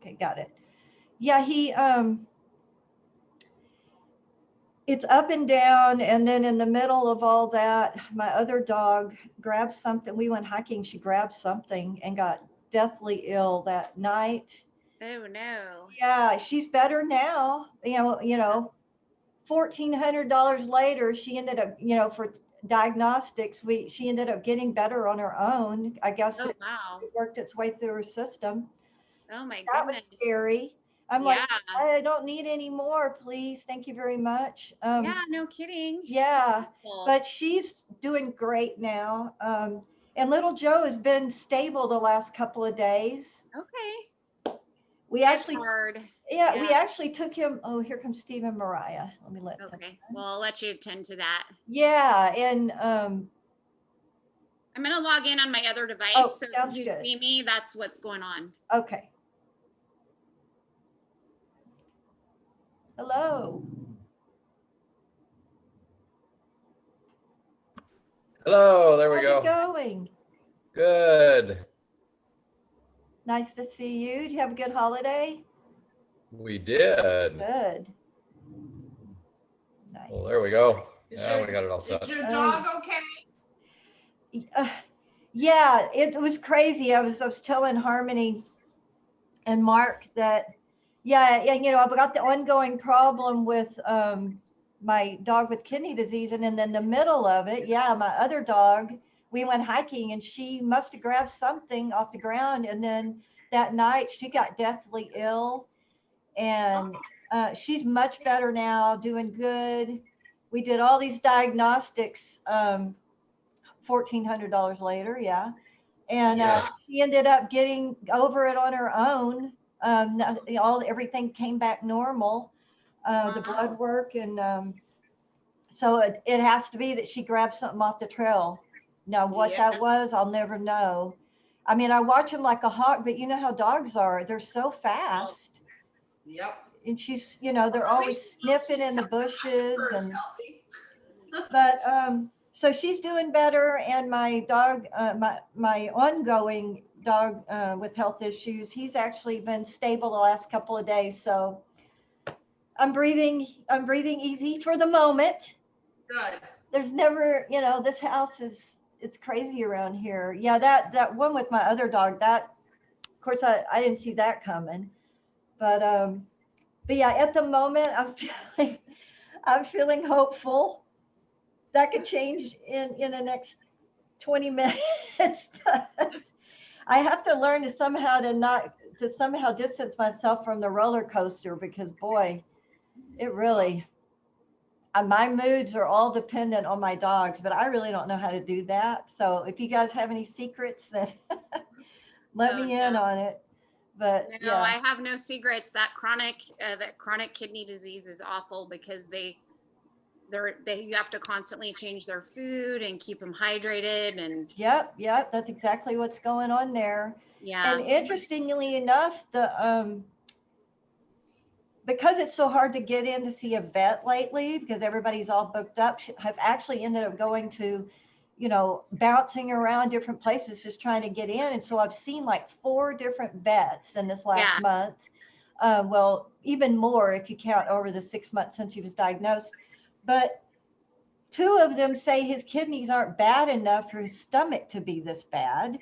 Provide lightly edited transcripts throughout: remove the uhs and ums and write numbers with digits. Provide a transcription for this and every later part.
Okay, got it. Yeah, it's up and down, and then in the middle of all that, my other dog grabbed something. We went hiking. She grabbed something and got deathly ill that night. Oh no. Yeah, she's better now. $1,400 later, she ended up, for diagnostics, she ended up getting better on her own. I guess Oh it wow. worked its way through her system. Oh my That was goodness. scary. I'm like, Yeah. I don't need any more, please. Thank you very much. Yeah, no kidding. Yeah, Well, but she's doing great now. And little Joe has been stable the last couple of days. okay. We It's actually, hard. yeah, Yeah. we actually took him. Oh, here comes Steve and Mariah. Let me let them. Okay. Well, I'll let you attend to that. Yeah, and I'm gonna log in on my other device, oh, so if sounds you good. see me, that's what's going on. Okay. Hello. Hello, there we How's it go. going? Good. Nice to see you. Did you have a good holiday? We did. Good. Nice. Well, there we go. Is Yeah, your we got it all set. is your dog okay? Uh, yeah, it was crazy. I was telling Harmony and Mark that, yeah, I've got the ongoing problem with my dog with kidney disease, and then in the middle of it, yeah, my other dog, we went hiking, and she must have grabbed something off the ground, and then that night she got deathly ill, and she's much better now, doing good. We did all these diagnostics, $1,400 later, yeah, and Yeah. she ended up getting over it on her own. Everything came back normal, the blood Wow. work, and so it has to be that she grabbed something off the trail. Now, what Yeah. that was, I'll never know. I mean, I watch them like a hawk, but you know how dogs are. They're so Well, fast. yep. And she's, Well, they're always sniffing in the bushes. First, And, healthy. but, so she's doing better. And my dog, my ongoing dog with health issues, he's actually been stable the last couple of days. So I'm breathing easy for the moment. Good. There's never, this house it's crazy around here. Yeah, that one with my other dog, that of course I didn't see that coming. But but yeah, at the moment feeling I'm feeling hopeful. That could change in the next 20 minutes. I have to learn to somehow distance myself from the roller coaster because boy, it really my moods are all dependent on my dogs, but I really don't know how to do that. So if you guys have any secrets, then let Oh me no. in on it. But No, yeah, I have no secrets. That chronic kidney disease is awful because they you have to constantly change their food and keep them hydrated and yep, that's exactly what's going on there. And yeah. interestingly enough, the because it's so hard to get in to see a vet lately because everybody's all booked up, have actually ended up going to, bouncing around different places just trying to get in. And so I've seen like four different vets in this last Yeah. month. Well, even more if you count over the 6 months since he was diagnosed. But two of them say his kidneys aren't bad enough for his stomach to be this bad.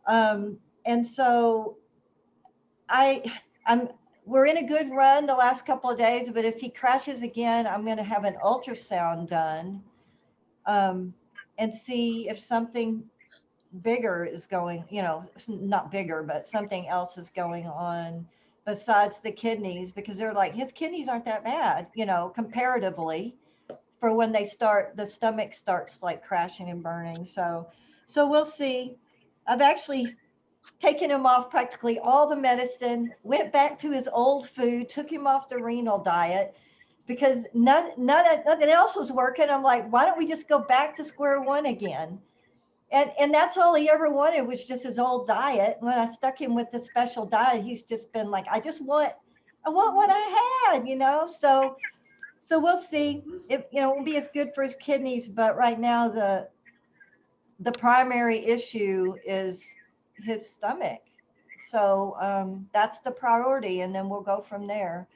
And so I, I'm, we're in a good run the last couple of days, but if he crashes again, I'm going to have an ultrasound done, um, and see if something bigger is going, not bigger, but something else is going on besides the kidneys because they're like, his kidneys aren't that bad, comparatively for when the stomach starts like crashing and burning. So we'll see. I've actually taken him off practically all the medicine, went back to his old food, took him off the renal diet because nothing else was working. I'm like, why don't we just go back to square one again? And that's all he ever wanted was just his old diet. When I stuck him with the special diet, he's just been like, I want what I had. So we'll see. It won't be as good for his kidneys, but right now the primary issue is his stomach. So that's the priority, and then we'll go from there.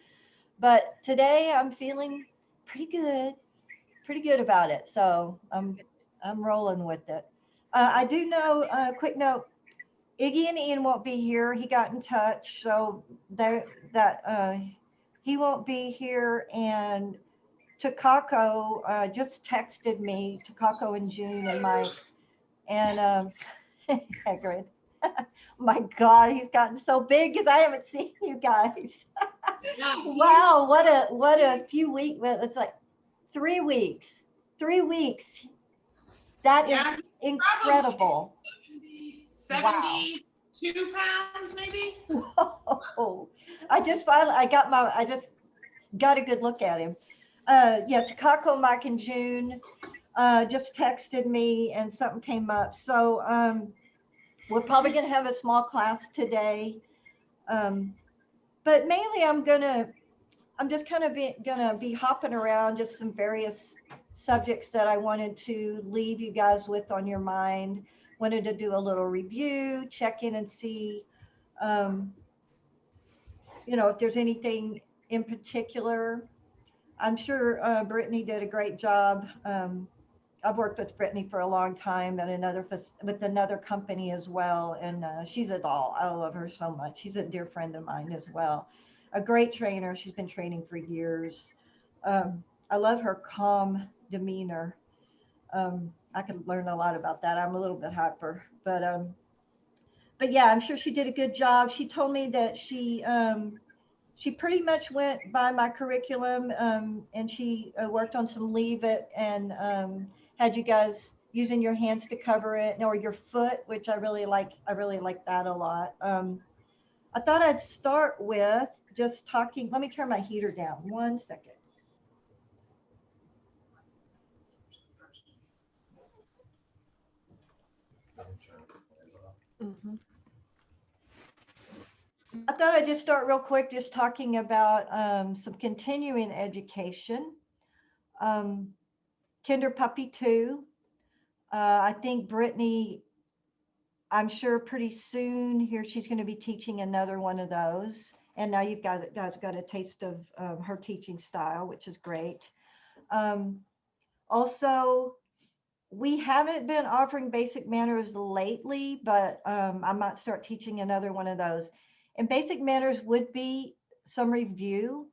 But today I'm feeling pretty good about it. So I'm rolling with it. I do know, quick note, Iggy and Ian won't be here. He got in touch, so that he won't be here. And Takako just texted me, Takako and June and Mike, and Hagrid. My God, he's gotten so big because I haven't seen you guys. Yeah, Wow, what a few weeks. It's like 3 weeks. 3 weeks. That is Yeah, incredible. 72 pounds maybe. Whoa. I just got a good look at him. Yeah, Takako, Mike, and June just texted me, and something came up. So we're probably gonna have a small class today. But mainly I'm just kind of gonna be hopping around just some various subjects that I wanted to leave you guys with on your mind. Wanted to do a little review, check in and see, um, if there's anything in particular. I'm sure Brittany did a great job. I've worked with Brittany for a long time at with another company as well, and she's a doll. I love her so much. She's a dear friend of mine as well. A great trainer. She's been training for years. I love her calm demeanor. I could learn a lot about that. I'm a little bit hyper, but yeah, I'm sure she did a good job. She told me that she pretty much went by my curriculum, and she worked on some leave it, and had you guys using your hands to cover it, or your foot, which I really like. I really like that a lot. I thought I'd start with just talking. Let me turn my heater down 1 second. Mhm. I thought I'd just start real quick, just talking about some continuing education. Um, Kinderpuppy 2. I think Brittany, I'm sure pretty soon here she's going to be teaching another one of those. And now you guys got a taste of her teaching style, which is great. Also, we haven't been offering basic manners lately, but I might start teaching another one of those. And basic manners would be some review,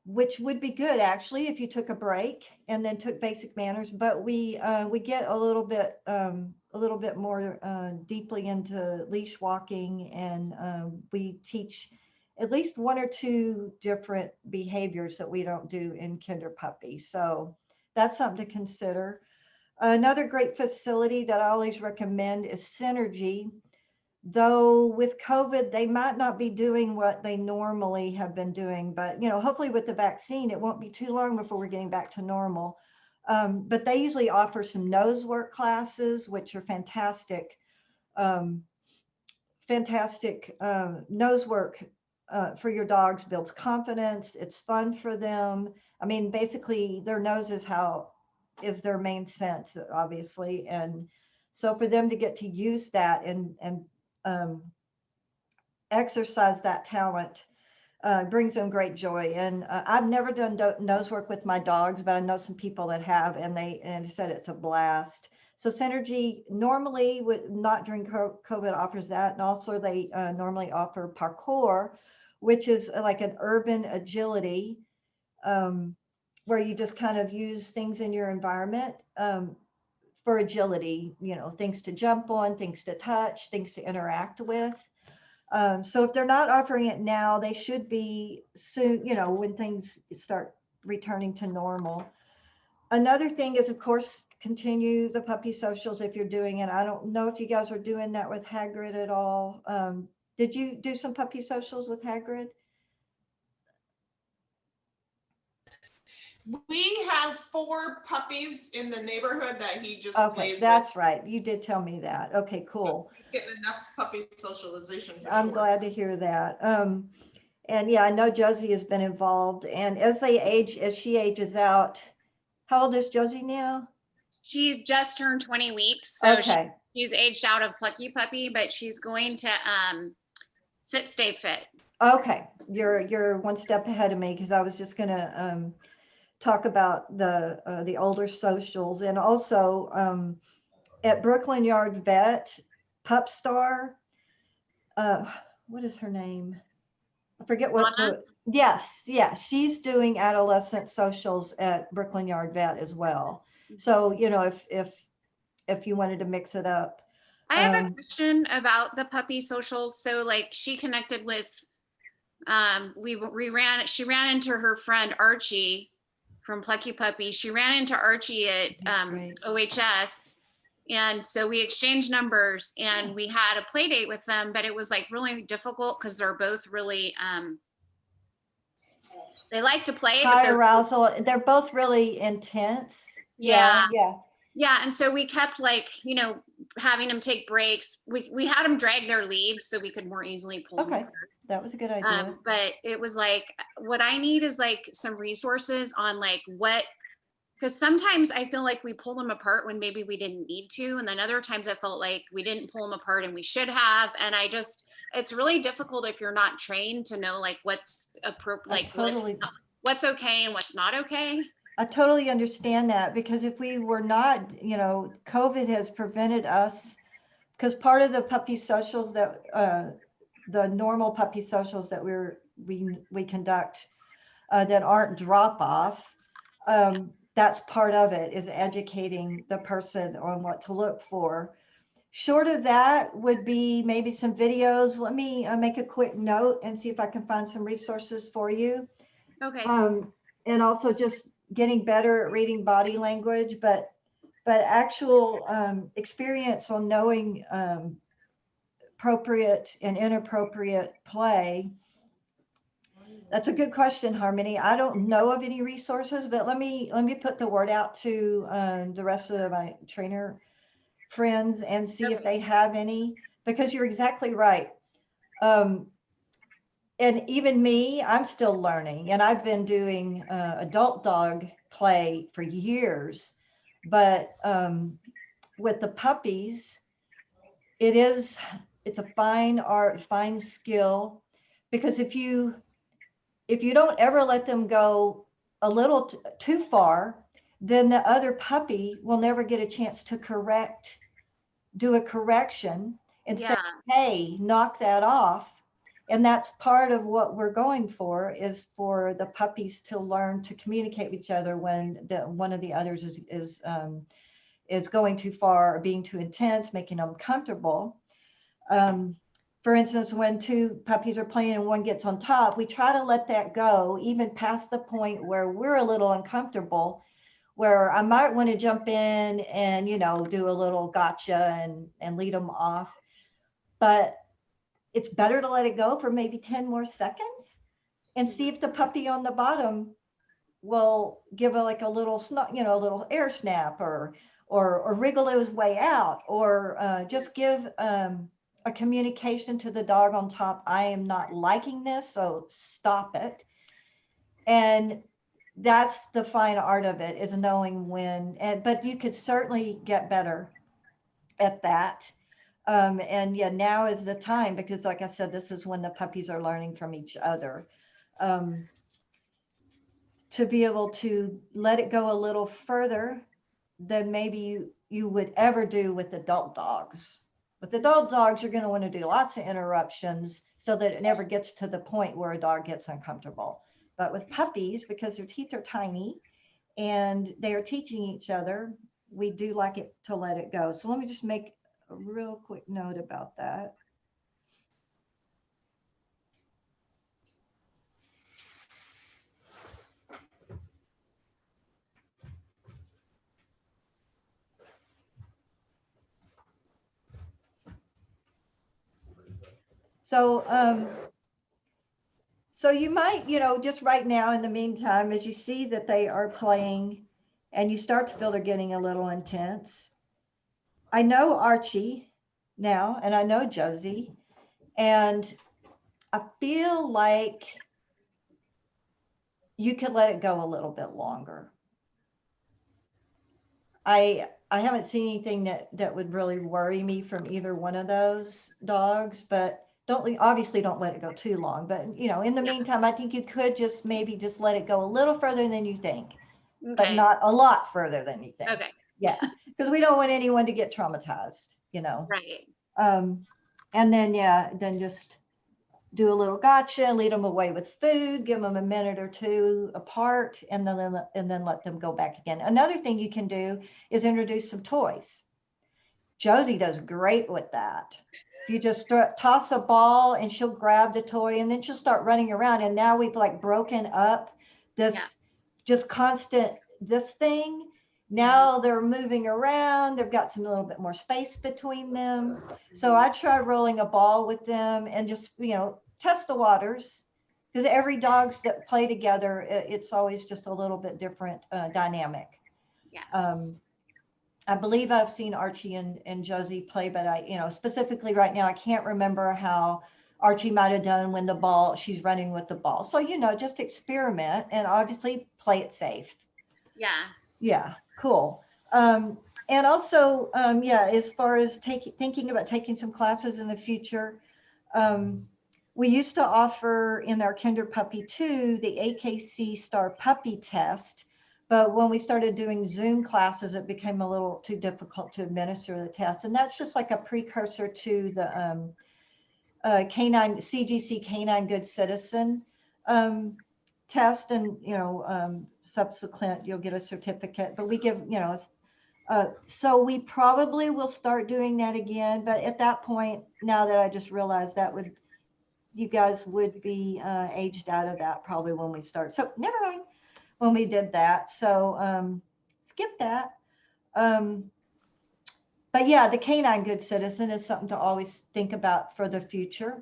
which would be good actually if you took a break and then took basic manners. But we get a little bit more deeply into leash walking, and we teach at least one or two different behaviors that we don't do in Kinderpuppy. So that's something to consider. Another great facility that I always recommend is Synergy. Though with COVID, they might not be doing what they normally have been doing, but hopefully with the vaccine, it won't be too long before we're getting back to normal. But they usually offer some nose work classes, which are fantastic. Um, fantastic nose work for your dogs builds confidence. It's fun for them. I mean, basically, their nose is their main sense, obviously, and so for them to get to use that and um, exercise that talent brings them great joy. And I've never done nose work with my dogs, but I know some people that have, and they said it's a blast. So Synergy normally not during COVID offers that, and also they normally offer parkour, which is like an urban agility, where you just kind of use things in your environment. For agility, things to jump on, things to touch, things to interact with. So if they're not offering it now, they should be soon, when things start returning to normal. Another thing is, of course, continue the puppy socials if you're doing it. I don't know if you guys are doing that with Hagrid at all. Did you do some puppy socials with Hagrid? We have 4 puppies in the neighborhood that he just Okay, plays that's with. right. You did tell me that. Okay, cool. He's getting enough puppy socialization for I'm sure. glad to hear that. And yeah, I know Josie has been involved. And as she ages out, how old is Josie now? She's just turned 20 weeks. So Okay. She's aged out of Plucky Puppy, but she's going to sit, stay fit. Okay, you're one step ahead of me because I was just gonna talk about the older socials, and also at Brooklyn Yard Vet, Pup Star, what is her name? I forget what Donna? yes, she's doing adolescent socials at Brooklyn Yard Vet as well. So, you know, if you wanted to mix it up. I have a question about the puppy socials. So like she connected with, she ran into her friend Archie from Plucky Puppy. She ran into Archie at Great. OHS. And so we exchanged numbers and we had a play date with them, but it was like really difficult because they're both really, they like to play, but High they're arousal. They're both really intense. Yeah. Yeah. Yeah, and so we kept like, you know, having them take breaks. We had them drag their leads so we could more easily pull them Okay. apart. That was a good idea. But it was like, what I need is like some resources on like what, because sometimes I feel like we pull them apart when maybe we didn't need to, and then other times I felt like we didn't pull them apart and we should have. And I just, it's really difficult if you're not trained to know like what's appropriate, like what's okay and what's not okay. I totally understand that, because if we were not, you know, COVID has prevented us, because part of the puppy socials that the normal puppy socials that we conduct that aren't drop off, that's part of it, is educating the person on what to look for. Short of that would be maybe some videos. Let me make a quick note and see if I can find some resources for you. Okay. And also just getting better at reading body language, but actual experience on knowing appropriate and inappropriate play. That's a good question, Harmony. I don't know of any resources, but let me put the word out to the rest of my trainer friends and see if they have any, because you're exactly right. And even me, I'm still learning, and I've been doing adult dog play for years, but with the puppies, it's a fine art, fine skill, because if you don't ever let them go a little too far, then the other puppy will never get a chance to do a correction and say, hey, knock that off. And that's part of what we're going for, is for the puppies to learn to communicate with each other when one of the others is going too far or being too intense, making them comfortable. For instance, when two puppies are playing and one gets on top, we try to let that go, even past the point where we're a little uncomfortable, where I might want to jump in and, you know, do a little gotcha and lead them off. But it's better to let it go for maybe 10 more seconds and see if the puppy on the bottom will give a little, you know, a little air snap or wriggle his way out, or just give a communication to the dog on top. I am not liking this, so stop it. And that's the fine art of it, is knowing when, but you could certainly get better at that. And yeah, now is the time, because like I said, this is when the puppies are learning from each other, to be able to let it go a little further than maybe you would ever do with adult dogs. With adult dogs, you're going to want to do lots of interruptions so that it never gets to the point where a dog gets uncomfortable. But with puppies, because their teeth are tiny and they are teaching each other, we do like it to let it go. So let me just make a real quick note about that. So you might, you know, just right now in the meantime, as you see that they are playing and you start to feel they're getting a little intense. I know Archie now, and I know Josie, and I feel like you could let it go a little bit longer. I I haven't seen anything that would really worry me from either one of those dogs, but obviously don't let it go too long. But you know, in the meantime, I think you could just maybe just let it go a little further than you think, but Okay. not a lot further than you think. Okay. Yeah, because we don't want anyone to get traumatized, you know. Right. And then then just do a little gotcha, lead them away with food, give them a minute or two apart, and then let them go back again. Another thing you can do is introduce some toys. Josie does great with that. You just toss a ball and she'll grab the toy and then she'll start running around. And now we've like broken up this just constant this thing. Now they're moving around. They've got some a little bit more space between them. So I try rolling a ball with them and just, you know, test the waters, because every dogs that play together, it's always just a little bit different dynamic. Yeah. I believe I've seen Archie and Josie play, but I, you know, specifically right now, I can't remember how Archie might have done when she's running with the ball. So, you know, just experiment and obviously play it safe. Yeah. Yeah, cool. And also, yeah, as far as thinking about taking some classes in the future, we used to offer in our Kinderpuppy 2 the AKC Star Puppy Test, but when we started doing Zoom classes, it became a little too difficult to administer the test. And that's just like a precursor to the CGC Canine Good Citizen test, and you know, subsequent you'll get a certificate. But we give, you know, so we probably will start doing that again. But at that point, now that I just realized you guys would be aged out of that probably when we start. So never mind when we did that. So skip that. But yeah, the Canine Good Citizen is something to always think about for the future.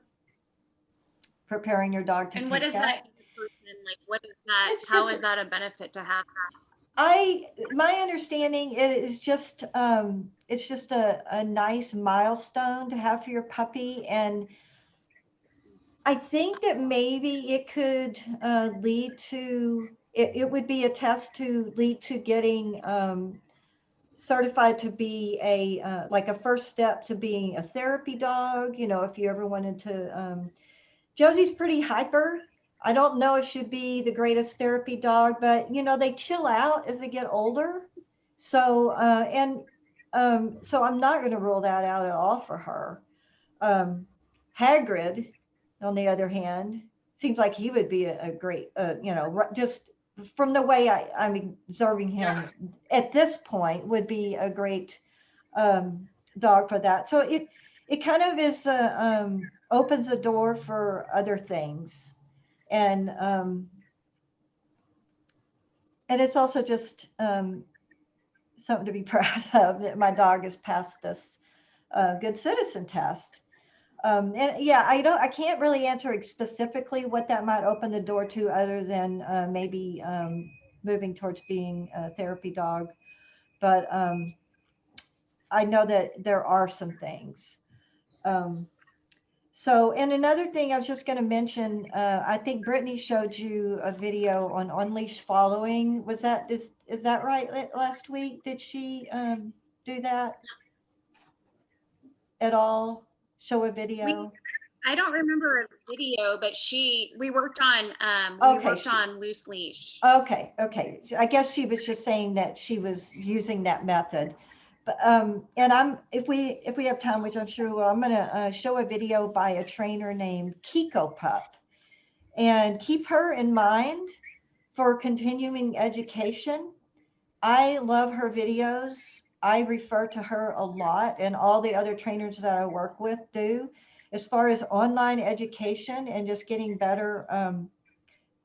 Preparing your dog to And take what is that. like? What is that? It's How just- is that a benefit to have? My understanding is just it's just a nice milestone to have for your puppy, and I think that maybe it could lead to it would be a test to lead to getting certified to be a like a first step to being a therapy dog. You know, if you ever wanted to. Josie's pretty hyper. I don't know if she'd be the greatest therapy dog, but you know, they chill out as they get older. So so I'm not going to rule that out at all for her. Hagrid, on the other hand, seems like he would be a great, you know, just from the way I'm observing him at this point, would be a great dog for that. So it kind of is opens the door for other things, and it's also just something to be proud of that my dog has passed this good citizen test. And yeah, I can't really answer specifically what that might open the door to, other than maybe moving towards being a therapy dog. But I know that there are some things. So, and another thing I was just going to mention, I think Brittany showed you a video on unleash following. Is that right? Last week, did she do that at all? Show a video? I don't remember a video, but we worked on loose leash. Okay. I guess she was just saying that she was using that method. But and if we have time, which I'm sure we'll, I'm going to show a video by a trainer named Kiko Pup, and keep her in mind for continuing education. I love her videos. I refer to her a lot, and all the other trainers that I work with do, as far as online education and just getting better,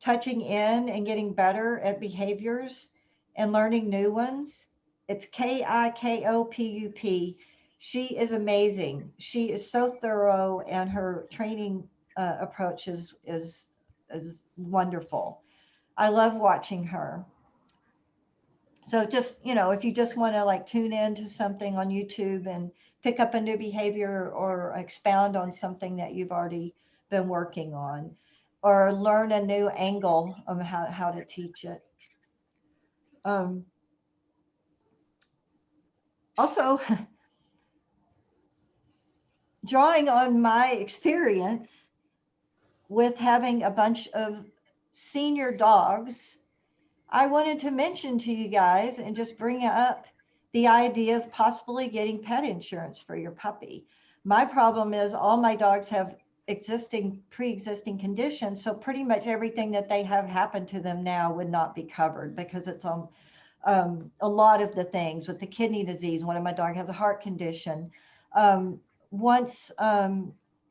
touching in and getting better at behaviors and learning new ones. It's KIKOPUP. She is amazing. She is so thorough, and her training approach is wonderful. I love watching her. So just, you know, if you just want to like tune in to something on YouTube and pick up a new behavior, or expound on something that you've already been working on, or learn a new angle of how to teach it. Also, drawing on my experience with having a bunch of senior dogs, I wanted to mention to you guys and just bring up the idea of possibly getting pet insurance for your puppy. My problem is all my dogs have pre-existing conditions, so pretty much everything that they have happened to them now would not be covered because it's on a lot of the things with the kidney disease. One of my dog has a heart condition. Once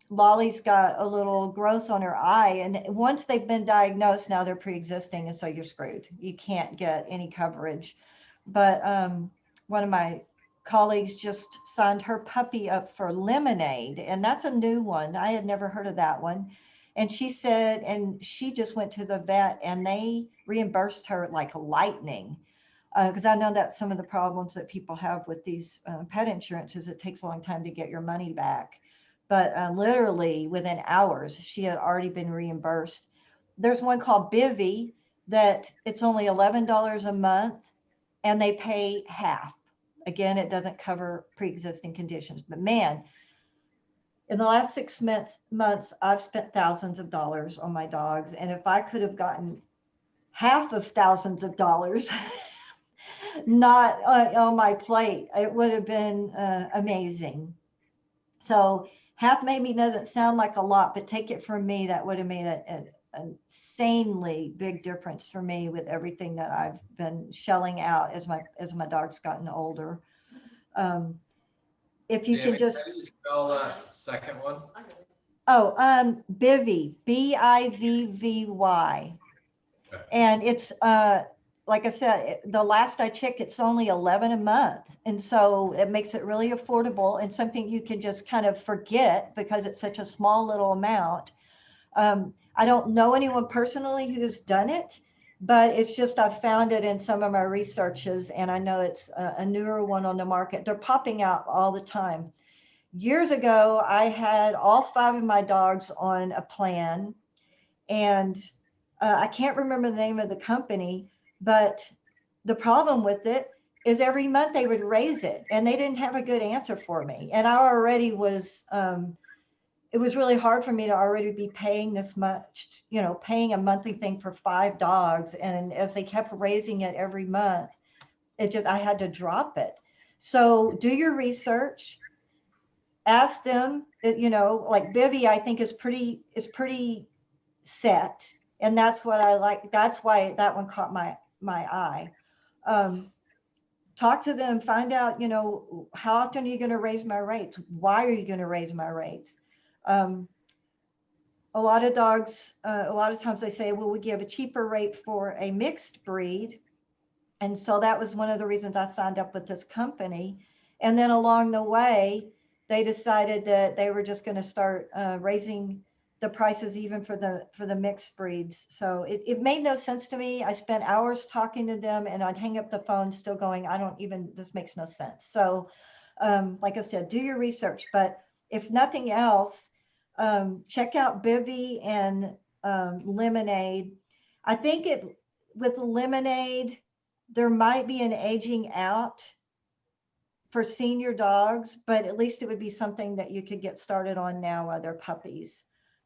Lolly's got a little growth on her eye, and once they've been diagnosed, now they're pre-existing, and so you're screwed. You can't get any coverage. But one of my colleagues just signed her puppy up for Lemonade, and that's a new one. I had never heard of that one. And she said, and she just went to the vet, and they reimbursed her like lightning. Because I know that's some of the problems that people have with these pet insurances. It takes a long time to get your money back. But literally within hours, she had already been reimbursed. There's one called Bivy that it's only $11 a month and they pay half. Again, it doesn't cover pre-existing conditions. But man, in the last 6 months, I've spent thousands of dollars on my dogs. And if I could have gotten half of thousands of dollars not on my plate, it would have been amazing. So half maybe doesn't sound like a lot, but take it from me, that would have made an insanely big difference for me with everything that I've been shelling out as my dog's gotten older. If you could Tammy, just how do you spell that second one? Bivy, Bivvy. Okay. And it's like I said, the last I checked, it's only 11 a month. And so it makes it really affordable and something you can just kind of forget because it's such a small little amount. I don't know anyone personally who's done it, but it's just I've found it in some of my researches, and I know it's a newer one on the market. They're popping out all the time. Years ago, I had all 5 of my dogs on a plan, and I can't remember the name of the company, but the problem with it is every month they would raise it and they didn't have a good answer for me. And I already was, it was really hard for me to already be paying this much, paying a monthly thing for 5 dogs. And as they kept raising it every month, I had to drop it. So do your research, ask them, like Bivy, I think is pretty set. And that's what I like. That's why that one caught my eye. Talk to them, find out, how often are you going to raise my rates? Why are you going to raise my rates? A lot of dogs, a lot of times they say, well, we give a cheaper rate for a mixed breed. And so that was one of the reasons I signed up with this company. And then along the way, they decided that they were just going to start raising the prices even for the mixed breeds. So it made no sense to me. I spent hours talking to them and I'd hang up the phone still going, this makes no sense. So like I said, do your research, but if nothing else, check out Bivy and Lemonade. I think with Lemonade, there might be an aging out for senior dogs, but at least it would be something that you could get started on now while they're puppies.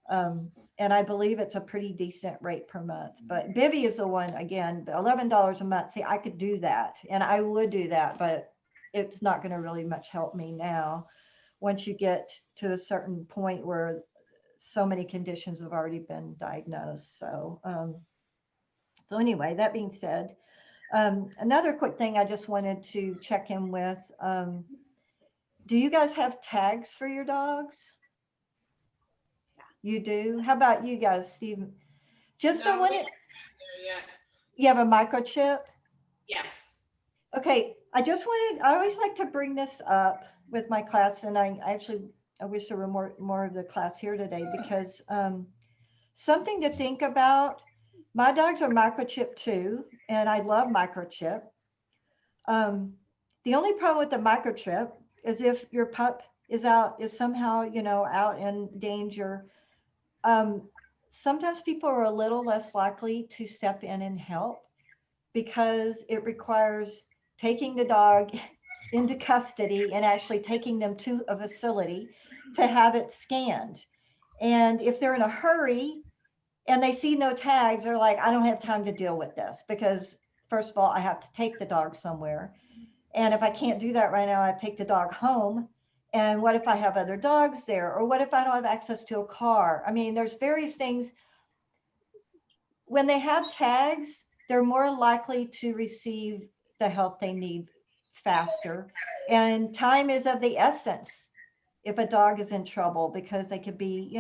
And I believe it's a pretty decent rate per month. But Bivy is the one, again, $11 a month. See, I could do that, and I would do that, but it's not going to really much help me now once you get to a certain point where so many conditions have already been diagnosed. So anyway, that being said, another quick thing I just wanted to check in with. Do you guys have tags for your dogs? You do? How about you guys, Steve? Just No, I we wanted, haven't there yet. you have a microchip? Yes. Okay, I always like to bring this up with my class, and I wish there were more of the class here today because something to think about. My dogs are microchip too, and I love microchip. The only problem with the microchip is if your pup is somehow, out in danger. Sometimes people are a little less likely to step in and help because it requires taking the dog into custody and actually taking them to a facility to have it scanned. And if they're in a hurry and they see no tags, they're like, I don't have time to deal with this because, first of all, I have to take the dog somewhere. And if I can't do that right now, I take the dog home. And what if I have other dogs there? Or what if I don't have access to a car? I mean, there's various things. When they have tags, they're more likely to receive the help they need faster. And time is of the essence if a dog is in trouble because they could be,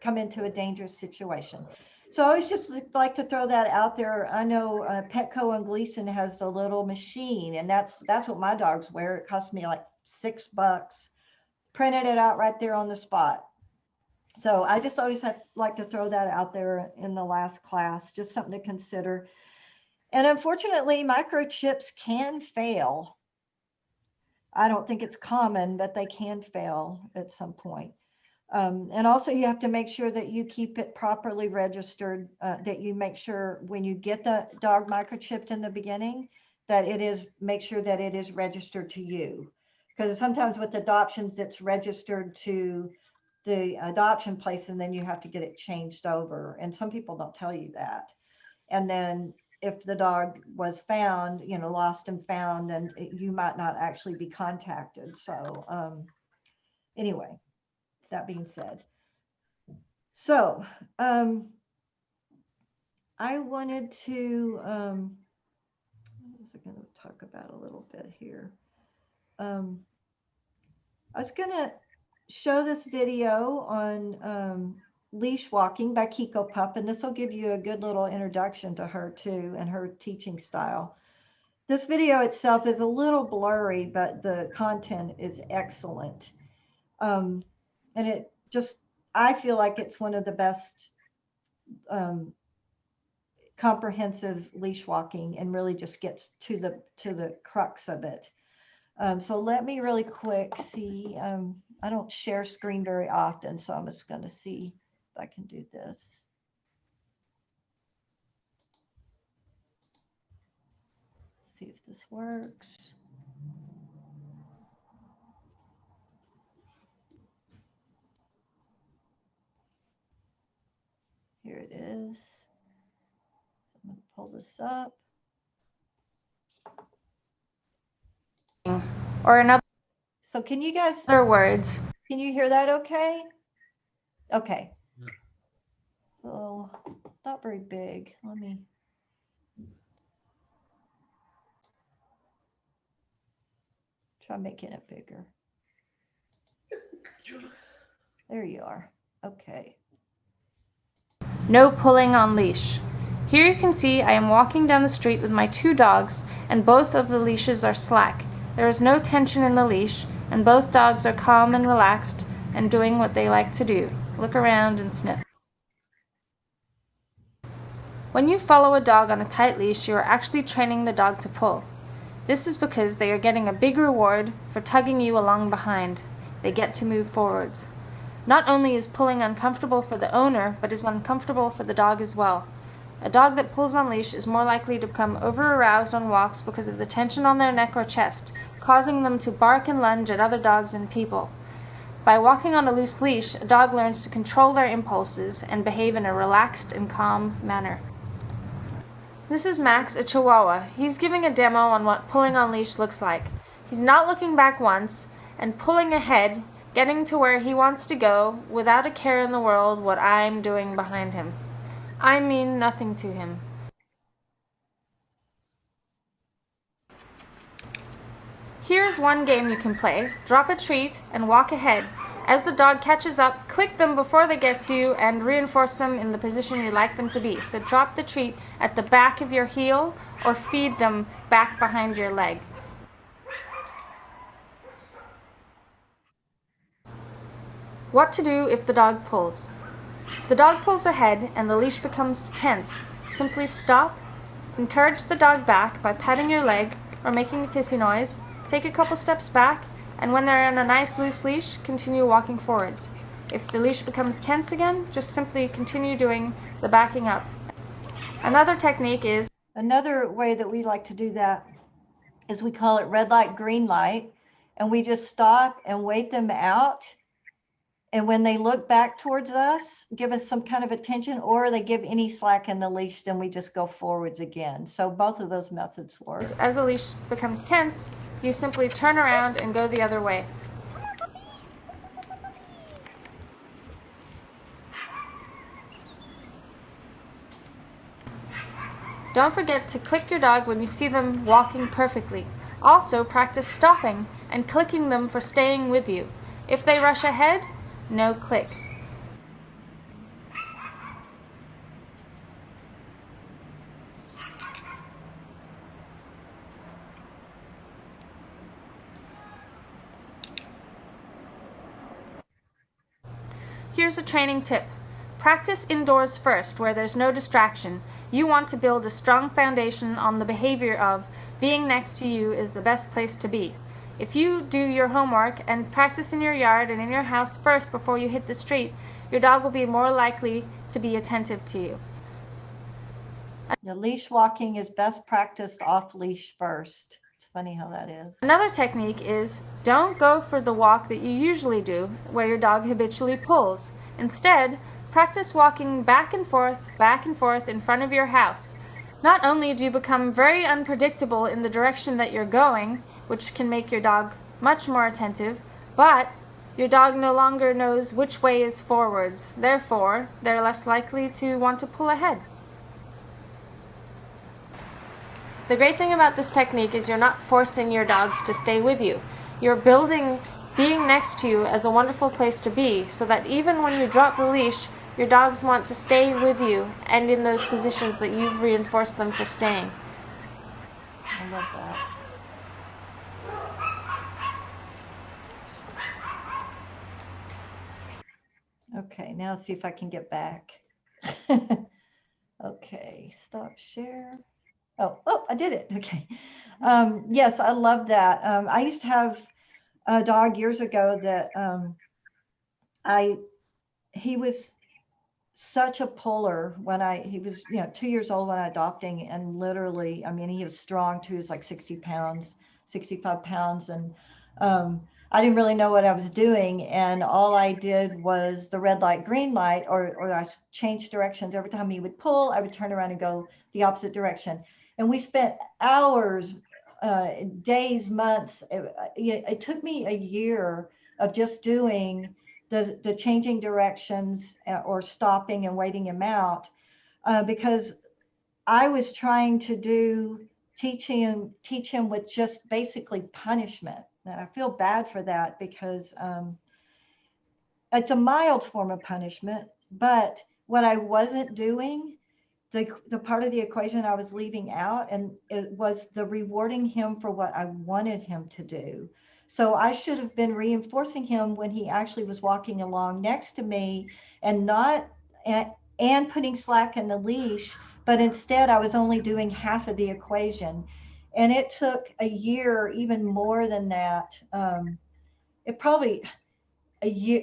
come into a dangerous situation. So I always just like to throw that out there. I know Petco and Gleason has a little machine, and that's what my dogs wear. It cost me like $6. Printed it out right there on the spot. So I just always like to throw that out there in the last class, just something to consider. And unfortunately, microchips can fail. I don't think it's common, but they can fail at some point. And also you have to make sure that you keep it properly registered, that you make sure when you get the dog microchipped in the beginning, make sure that it is registered to you. Because sometimes with adoptions, it's registered to the adoption place and then you have to get it changed over. And some people don't tell you that. And then if the dog was found, lost and found, then you might not actually be contacted. So anyway, that being said. So I wanted to, what was I going to talk about a little bit here? I was going to show this video on leash walking by Kinderpuppy, and this will give you a good little introduction to her too and her teaching style. This video itself is a little blurry, but the content is excellent. And it just, I feel like it's one of the best comprehensive leash walking and really just gets to the crux of it. So let me really quick see. I don't share screen very often, so I'm just going to see if I can do this. See if this works. Here it is. So I'm going to pull this up. Or in So can you guys, other words, can you hear that okay? Okay. So it's not very big. Let me. Try making it bigger. There you are. Okay. no pulling on leash. Here you can see I am walking down the street with my 2 dogs and both of the leashes are slack. There is no tension in the leash and both dogs are calm and relaxed and doing what they like to do, look around and sniff. When you follow a dog on a tight leash, you are actually training the dog to pull. This is because they are getting a big reward for tugging you along behind. They get to move forwards. Not only is pulling uncomfortable for the owner, but is uncomfortable for the dog as well. A dog that pulls on leash is more likely to become over-aroused on walks because of the tension on their neck or chest, causing them to bark and lunge at other dogs and people. By walking on a loose leash, a dog learns to control their impulses and behave in a relaxed and calm manner. This is Max, a Chihuahua. He's giving a demo on what pulling on leash looks like. He's not looking back once and pulling ahead, getting to where he wants to go without a care in the world what I'm doing behind him. I mean nothing to him. Here's one game you can play. Drop a treat and walk ahead. As the dog catches up, click them before they get to you and reinforce them in the position you'd like them to be. So drop the treat at the back of your heel or feed them back behind your leg. What to do if the dog pulls. If the dog pulls ahead and the leash becomes tense, simply stop, encourage the dog back by patting your leg or making a kissy noise, take a couple steps back, and when they're on a nice loose leash, continue walking forwards. If the leash becomes tense again, just simply continue doing the backing up. Another technique is... Another way that we like to do that is we call it red light, green light, and we just stop and wait them out. And when they look back towards us, give us some kind of attention, or they give any slack in the leash, then we just go forwards again. So both of those methods work. As the leash becomes tense, you simply turn around and go the other way. Don't forget to click your dog when you see them walking perfectly. Also, practice stopping and clicking them for staying with you. If they rush ahead, no click. Here's a training tip. Practice indoors first, where there's no distraction. You want to build a strong foundation on the behavior of being next to you is the best place to be. If you do your homework and practice in your yard and in your house first before you hit the street, your dog will be more likely to be attentive to you. The leash walking is best practiced off leash first. It's funny how that is. Another technique is don't go for the walk that you usually do, where your dog habitually pulls. Instead, practice walking back and forth in front of your house. Not only do you become very unpredictable in the direction that you're going, which can make your dog much more attentive, but your dog no longer knows which way is forwards. Therefore, they're less likely to want to pull ahead. The great thing about this technique is you're not forcing your dogs to stay with you. You're building being next to you as a wonderful place to be, so that even when you drop the leash, your dogs want to stay with you and in those positions that you've reinforced them for staying. I love that. Okay, now let's see if I can get back. Okay, stop share. Oh, I did it. Okay. Yes, I love that. I used to have a dog years ago that he was such a puller when he was 2 years old when I adopted him, and literally, I mean, he was strong too. He was like 60 pounds, 65 pounds, and I didn't really know what I was doing, and all I did was the red light, green light, or I changed directions. Every time he would pull, I would turn around and go the opposite direction. And we spent hours, days, months. It took me a year of just doing the changing directions or stopping and waiting him out, because I was trying to teach him with just basically punishment. And I feel bad for that, because it's a mild form of punishment. But what I wasn't doing, the part of the equation I was leaving out, and it was the rewarding him for what I wanted him to do. So I should have been reinforcing him when he actually was walking along next to me, and not and putting slack in the leash, but instead I was only doing half of the equation. And it took a year, even more than that. It probably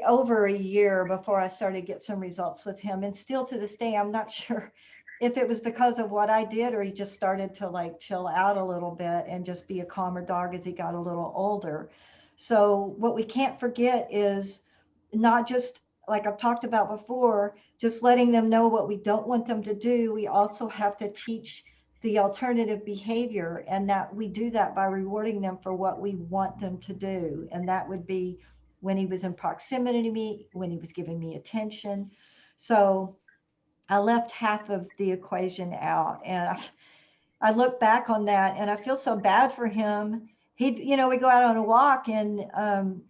over a year before I started to get some results with him. And still to this day, I'm not sure if it was because of what I did, or he just started to like chill out a little bit and just be a calmer dog as he got a little older. So what we can't forget is not just, like I've talked about before, just letting them know what we don't want them to do. We also have to teach the alternative behavior, and that we do that by rewarding them for what we want them to do. And that would be when he was in proximity to me, when he was giving me attention. So I left half of the equation out, and I look back on that and I feel so bad for him. We go out on a walk, and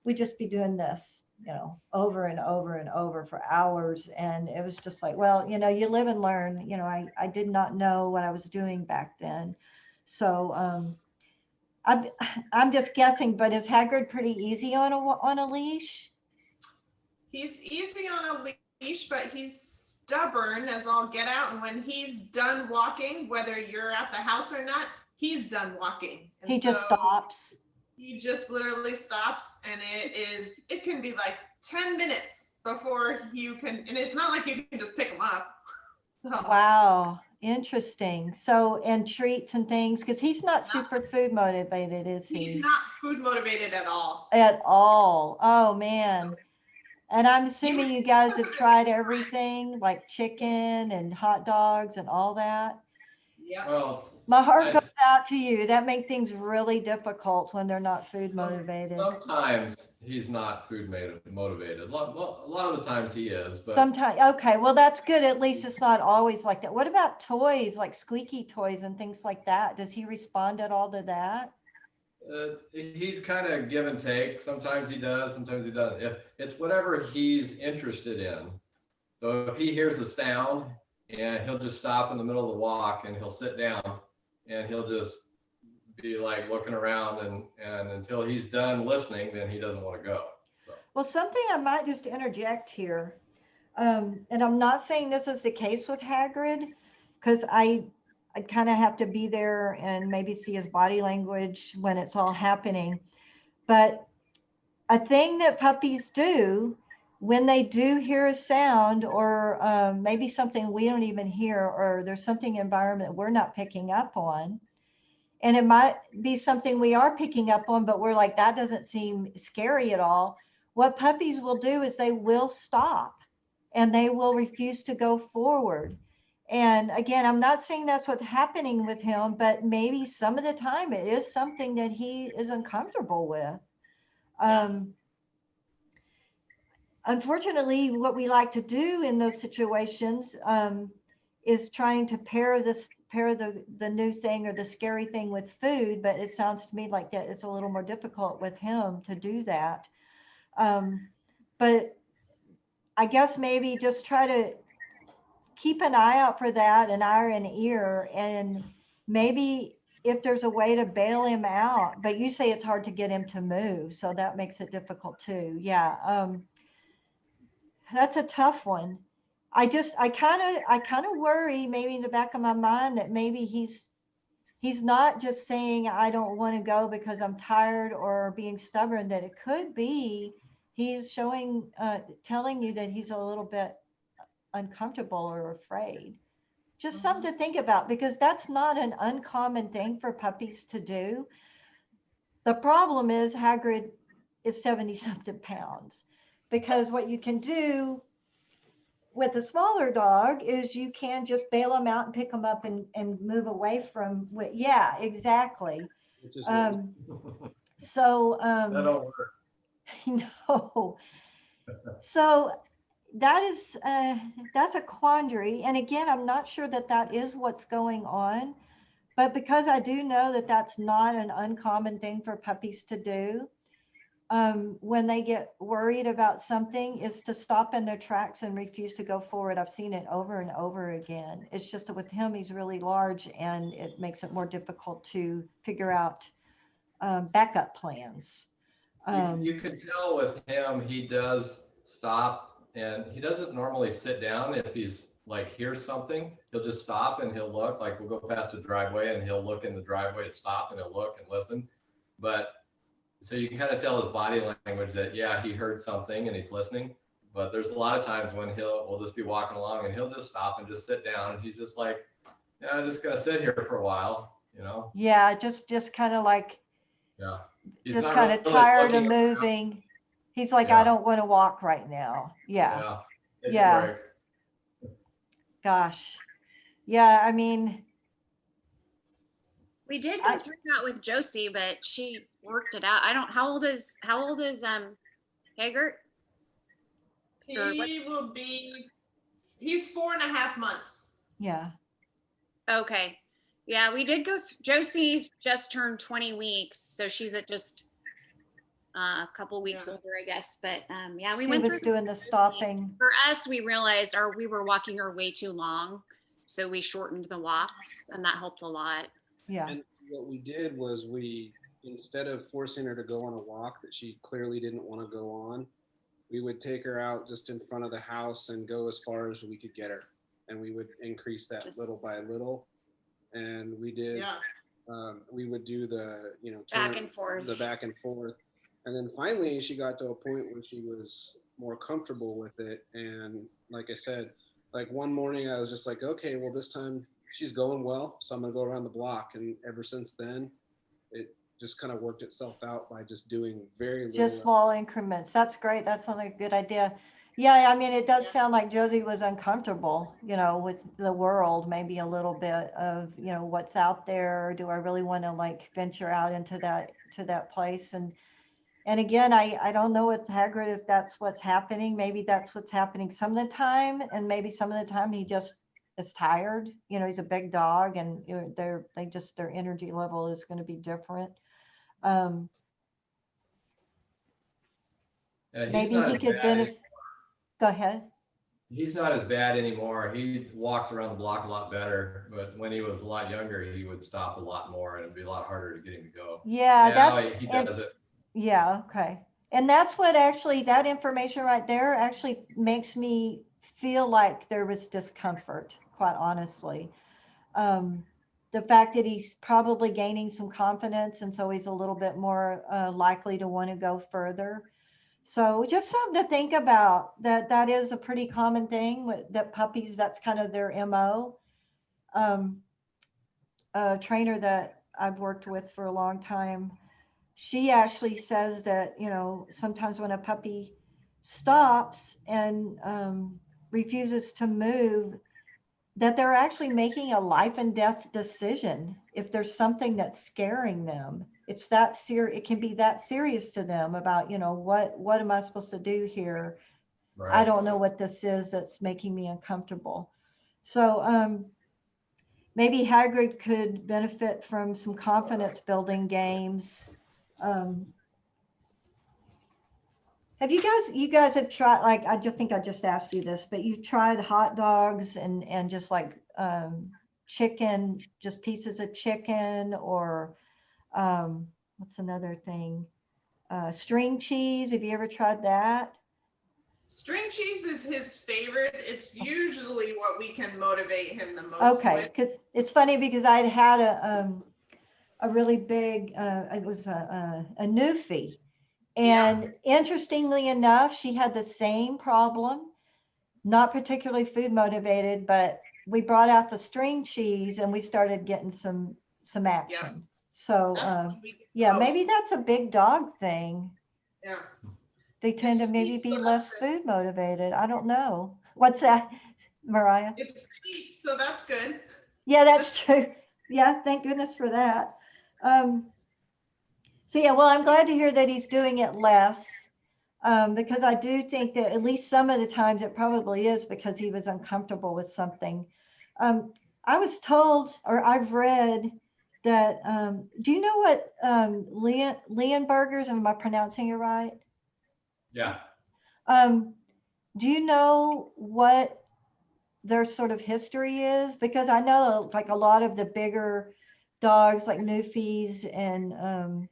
we'd just be doing this, over and over and over for hours. And it was just like, well, you live and learn. I did not know what I was doing back then. So I'm just guessing, but is Haggard pretty easy on a leash? He's easy on a leash, but he's stubborn as all get out. And when he's done walking, whether you're at the house or not, he's done walking. And He just stops. He just literally stops, and it can be like 10 minutes before you can, and it's not like you can just pick him up. So. Wow. Interesting. So, and treats and things, because he's not No. super food motivated, is He's he? not food motivated at all. At all. Oh, man. And I'm assuming you guys have wasn't a tried surprise. everything like chicken and hot dogs and all that. Yep. Well, My heart I- goes out to you. That makes things really difficult when they're not food motivated. sometimes he's not food motivated. A lot of the times he is, but Sometimes, okay, well, that's good. At least it's not always like that. What about toys, like squeaky toys and things like that? Does he respond at all to that? he's kind of give and take. Sometimes he does, sometimes he doesn't. If it's whatever he's interested in. So if he hears a sound and he'll just stop in the middle of the walk and he'll sit down and he'll just be like looking around and until he's done listening, then he doesn't want to go. So. Well, something I might just interject here, and I'm not saying this is the case with Hagrid, because I kind of have to be there and maybe see his body language when it's all happening. But a thing that puppies do when they do hear a sound, or maybe something we don't even hear, or there's something environment we're not picking up on, and it might be something we are picking up on, but we're like, that doesn't seem scary at all. What puppies will do is they will stop and they will refuse to go forward. And again, I'm not saying that's what's happening with him, but maybe some of the time it is something that he is uncomfortable with. Unfortunately, what we like to do in those situations is trying to pair the new thing or the scary thing with food, but it sounds to me like that it's a little more difficult with him to do that. But I guess maybe just try to keep an eye out for that, an eye and ear, and maybe if there's a way to bail him out. But you say it's hard to get him to move, so that makes it difficult too. Yeah, that's a tough one. I kind of worry, maybe in the back of my mind, that maybe he's not just saying I don't want to go because I'm tired or being stubborn, that it could be he's showing telling you that he's a little bit uncomfortable or afraid. Just something to think about, because that's not an uncommon thing for puppies to do. The problem is Hagrid is 70 something pounds, because what you can do with a smaller dog is you can just bail them out and pick them up and move away from what, yeah, exactly. Which is what So That'll work. no. So that is that's a quandary. And again, I'm not sure that that is what's going on, but because I do know that that's not an uncommon thing for puppies to do, when they get worried about something, is to stop in their tracks and refuse to go forward. I've seen it over and over again. It's just that with him, he's really large and it makes it more difficult to figure out backup plans. You can tell with him, he does stop and he doesn't normally sit down if he's like hears something. He'll just stop and he'll look, like we'll go past a driveway and he'll look in the driveway and stop and he'll look and listen. But so you can kind of tell his body language that, yeah, he heard something and he's listening. But there's a lot of times when we'll just be walking along and he'll just stop and just sit down. And he's just like, yeah, I'm just going to sit here for a while, you know? Yeah, just kind of like, Yeah. He's just not kind of really tired of looking around. moving. He's like, Yeah. I don't want to walk right now. Yeah, Yeah. Take a Yeah. break. gosh. Yeah, I mean, We did go through that with Josie, but she worked it out. I don't, how old is Haggart? Or He's 4.5 months. yeah. Okay. Yeah, we did go Josie's just turned 20 weeks, so she's at just a couple weeks older, I guess. But yeah, we She went was through doing the stopping. For us, we realized we were walking her way too long, so we shortened the walks, and that helped a lot. Yeah. And what we did was instead of forcing her to go on a walk that she clearly didn't want to go on, we would take her out just in front of the house and go as far as we could get her. And we would increase that little by little. And we did, we would do the, Back and forth. The back and forth. And then finally she got to a point where she was more comfortable with it. And like I said, like one morning I was just like, okay, well this time she's going well, so I'm gonna go around the block. And ever since then, it just kind of worked itself out by just doing very little. Just small increments. That's great. That sounds like a good idea. Yeah, I mean, it does Yeah. sound like Josie was uncomfortable, with the world, maybe a little bit of, what's out there. Do I really want to like venture out into that place? And again, I don't know with Hagrid if that's what's happening. Maybe that's what's happening some of the time, and maybe some of the time he just is tired. He's a big dog, and their energy level is going to be different. Um, Yeah, he's maybe not he as could bad. benefit. Go ahead. He's not as bad anymore. He walks around the block a lot better, but when he was a lot younger, he would stop a lot more, and it'd be a lot harder to get him to go. Yeah, Now that's he and does it. yeah, okay. And that's what actually that information right there actually makes me feel like there was discomfort, quite honestly. Um, the fact that he's probably gaining some confidence, and so he's a little bit more likely to want to go further. So just something to think about. That is a pretty common thing that puppies. That's kind of their MO. Um, a trainer that I've worked with for a long time, she actually says that, sometimes when a puppy stops and refuses to move, that they're actually making a life and death decision. If there's something that's scaring them, it can be that serious to them about, what am I supposed to do here? I Right. don't know what this is that's making me uncomfortable. So, maybe Hagrid could benefit from some confidence building games. Um, have you guys have tried, like, I just think I just asked you this, but you've tried hot dogs and just like chicken, just pieces of chicken, or what's another thing? String cheese. Have you ever tried that? String cheese is his favorite. It's usually what we can motivate him the most Okay, with. because it's funny because I'd had a really big, it was a Newfie. And interestingly enough, she had the same problem, not particularly food motivated, but we brought out the string cheese and we started getting some action. So That's what we do yeah, most. maybe that's a big dog thing. Yeah. They tend to It's maybe cheap, be so less that's good. food motivated. I don't know. What's that, Mariah? It's cheap, so that's good. Yeah, that's true. Yeah, thank goodness for that. So yeah, well, I'm glad to hear that he's doing it less, because I do think that at least some of the times it probably is because he was uncomfortable with something. I was told, or I've read that, do you know what Leonbergers, am I pronouncing it right? Yeah. Um, do you know what their sort of history is? Because I know like a lot of the bigger dogs like Newfies and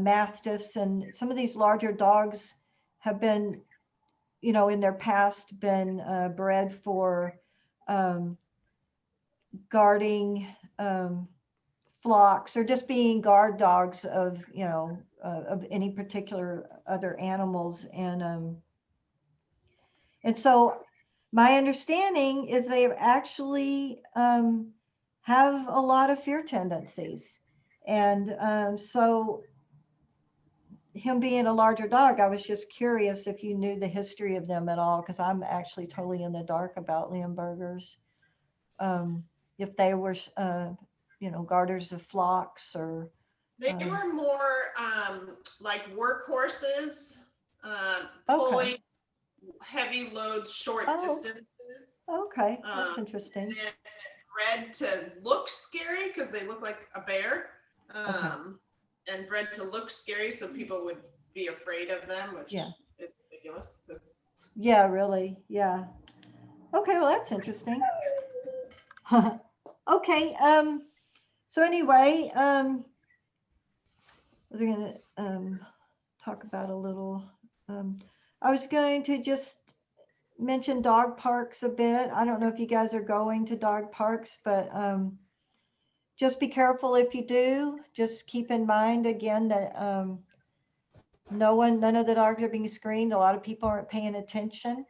Mastiffs and some of these larger dogs have been, in their past been bred for um, guarding flocks or just being guard dogs of, of any particular other animals. And so my understanding is they actually have a lot of fear tendencies. And so him being a larger dog, I was just curious if you knew the history of them at all, because I'm actually totally in the dark about Limburgers. If they were, garters of flocks or. They were more like workhorses, Okay. pulling heavy loads short Oh. distances. Okay, that's interesting. And bred to look scary because they look like a bear. And bred to look scary so people would be afraid of them, which is ridiculous. Yeah, really. Yeah. Okay, well, that's interesting. Okay. So anyway, I was going to talk about a little. I was going to just mention dog parks a bit. I don't know if you guys are going to dog parks, but just be careful if you do. Just keep in mind again that none of the dogs are being screened. A lot of people aren't paying attention.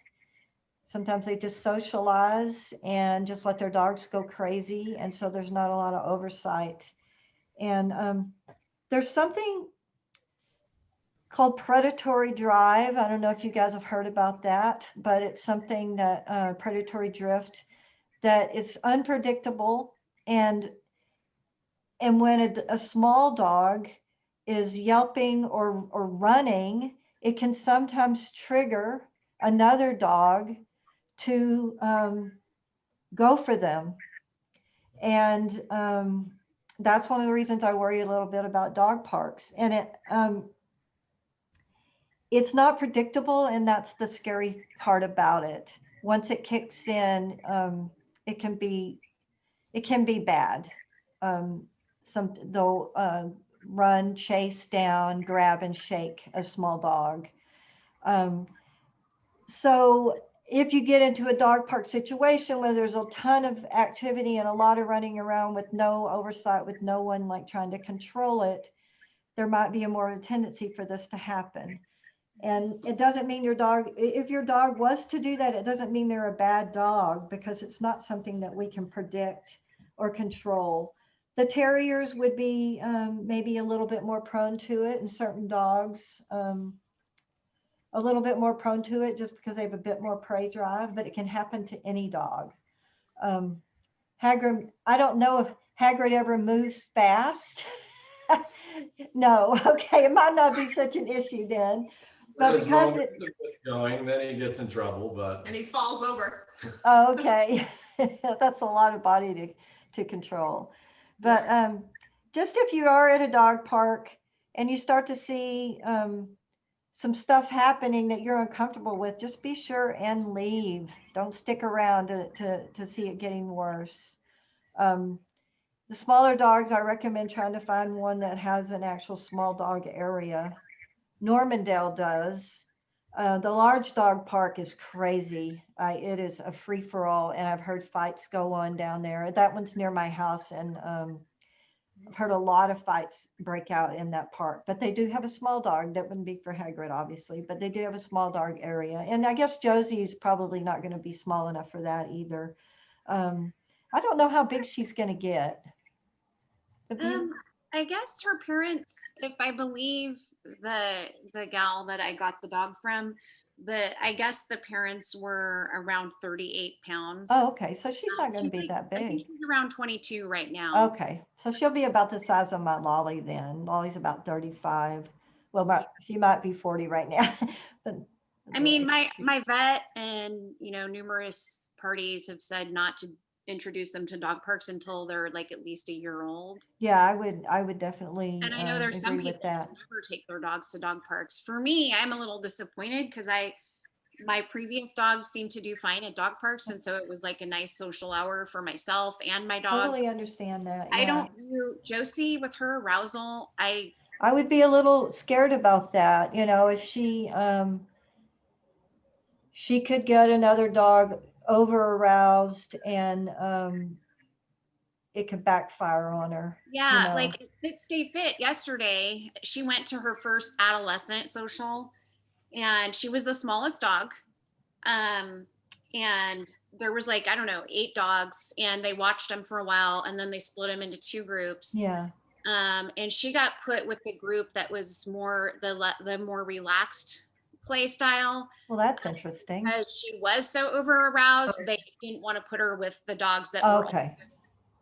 Sometimes they just socialize and just let their dogs go crazy. And so there's not a lot of oversight. And there's something called predatory drive. I don't know if you guys have heard about that, but it's something that predatory drift, that it's unpredictable. And when a small dog is yelping or running, it can sometimes trigger another dog to go for them. And that's one of the reasons I worry a little bit about dog parks. And it's not predictable, and that's the scary part about it. Once it kicks in, it can be bad. They'll run, chase down, grab, and shake a small dog. So if you get into a dog park situation where there's a ton of activity and a lot of running around with no oversight, with no one like trying to control it, there might be a more tendency for this to happen. And it doesn't mean if your dog was to do that, it doesn't mean they're a bad dog, because it's not something that we can predict or control. The terriers would be maybe a little bit more prone to it, and certain dogs a little bit more prone to it just because they have a bit more prey drive, but it can happen to any dog. Hagrid, I don't know if Hagrid ever moves fast. No, okay, it might not be such an issue then. But His because moment to get going, then he gets in trouble, but And he falls over. okay, that's a lot of body to control. But just if you are at a dog park and you start to see some stuff happening that you're uncomfortable with, just be sure and leave. Don't stick around to see it getting worse. The smaller dogs, I recommend trying to find one that has an actual small dog area. Normandale does. The large dog park is crazy. It is a free for all, and I've heard fights go on down there. That one's near my house, and I've heard a lot of fights break out in that park. But they do have a small dog. That wouldn't be for Hagrid, obviously, but they do have a small dog area. And I guess Josie's probably not going to be small enough for that either. I don't know how big she's going to get. I guess her parents, if I believe the gal that I got the dog from, I guess the parents were around 38 pounds. Oh, okay. So she's not going to be that I think big. she's around 22 right now. Okay. So she'll be about the size of my Lolly then. Lolly's about 35. Well, she might be 40 right now. But I mean, my vet and, numerous parties have said not to introduce them to dog parks until they're like at least a year old. Yeah, I would definitely And I know there's some agree people with that. who never take their dogs to dog parks. For me, I'm a little disappointed because my previous dog seemed to do fine at dog parks, and so it was like a nice social hour for myself and my dog. Totally understand that. I Yeah. don't do Josie with her arousal. I would be a little scared about that, if she could get another dog over aroused, and it could backfire on her. Yeah, like at Stay Fit yesterday, she went to her first adolescent social, and she was the smallest dog. And there was like, I don't know, 8 dogs, and they watched them for a while, and then they split them into 2 groups. Yeah. And she got put with the group that was more the more relaxed play style. Well, that's interesting. Because she was so over aroused, they didn't want to put her with the dogs that were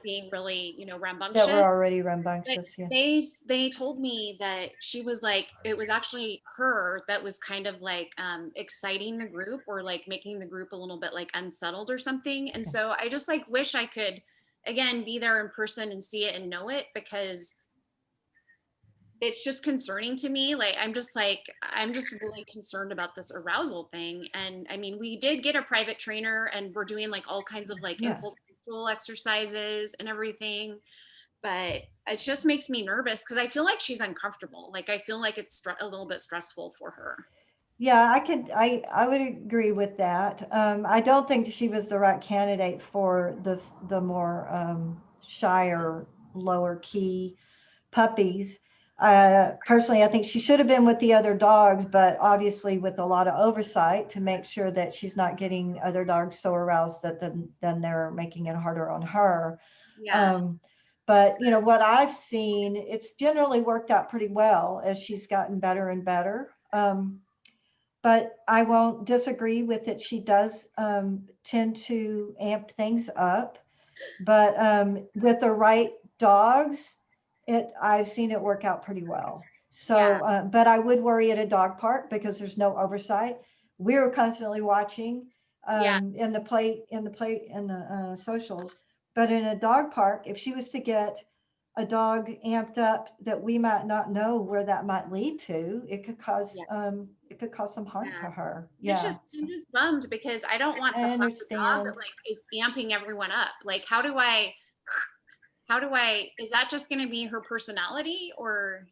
being really, rambunctious. That were already rambunctious. But yeah. they told me that she was like, it was actually her that was kind of like exciting the group, or like making the group a little bit like unsettled or something. And so I just like wish I could again be there in person and see it and know it, because it's just concerning to me. Like I'm just really concerned about this arousal thing. And I mean, we did get a private trainer, and we're doing like all kinds of like impulse control exercises and everything, but it just makes me nervous because I feel like she's uncomfortable. Like I feel like it's a little bit stressful for her. Yeah, I would agree with that. I don't think she was the right candidate for the more shyer, lower key puppies. Personally, I think she should have been with the other dogs, but obviously with a lot of oversight to make sure that she's not getting other dogs so aroused that then they're making it harder on her. Yeah. But you know what I've seen, it's generally worked out pretty well as she's gotten better and better. But I won't disagree with it. She does tend to amp things up. But with the right dogs, I've seen it work out pretty well. So, Yeah. but I would worry at a dog park because there's no oversight. We're constantly watching Yeah. in the socials. But in a dog park, if she was to get a dog amped up that we might not know where that might lead to, Yeah. it could cause some harm Yeah. to her. It's Yeah, just, I'm just bummed because I don't want I the dog understand. that like is amping everyone up. Like, is that just going to be her personality or?